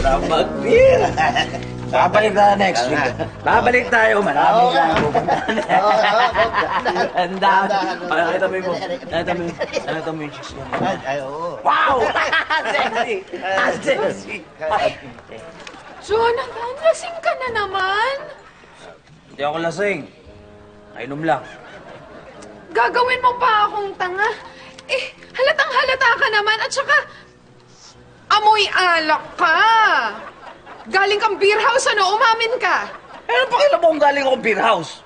Sarap mag-beer! Babalik tayo next week. Babalik tayo, marami na pupuntahan. Ang dami. Nakita mo yung chicks mo. Ay, oo. Wow! Sexy! Sexy! Jonathan, lasing ka na naman. Hindi ako lasing. Nainom lang. Gagawin mo pa akong tanga. Eh, halatang halata ka naman at saka amoy alak ka. Galing kang beer house, ano? Umamin ka. Eh, ano pakialam mo kung galing akong beer house?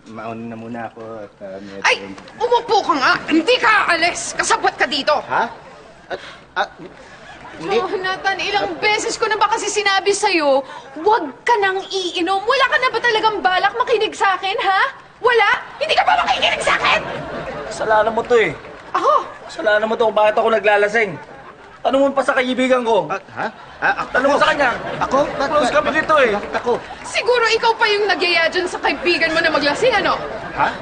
Mauna na muna ako at... Ay, umupo ka nga. Hindi ka aalis. Kasabot ka dito. Ha? Hindi. Jonathan, ilang beses ko na ba kasi sinabi sa'yo, huwag ka nang iinom. Wala ka na ba talagang balak makinig sa akin, ha? Wala? Hindi ka ba makikinig sa akin? Kasalanan mo to eh. Ako? Kasalanan mo to kung bakit ako naglalasing. Tanong mo pa sa kaibigan ko. Ha? Tanong mo sa kanya. Ako? Close kami dito eh. Bakit ako? Siguro ikaw pa yung nagyaya dyan sa kaibigan mo na maglasing, ano? Ha?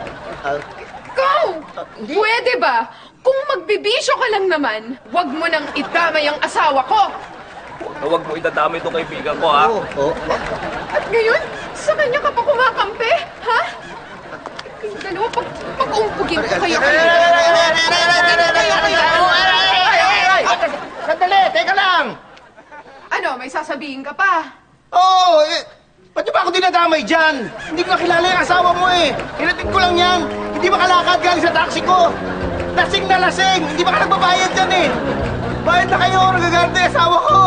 Go! Hindi. Pwede ba? Kung magbibisyo ka lang naman, wag mo nang idamay ang asawa ko. Huwag mo idadami itong kaibigan ko, ha? Oo. At ngayon, sa kanya ka pa kumakampi, ha? Kayong dalawa, pag-umpugin ko kayo. Sandali! Teka lang! Ano, may sasabihin ka pa? Oo! Ba't niyo ba ako dinadamay dyan? Hindi ko nakilala yung asawa mo eh! Hinatig ko lang yan! Hindi makalakad galing sa taxi ko! Lasing na lasing! Hindi ba ka nagbabayad dyan eh! Bayad na kayo! Nagaganda yung asawa ko!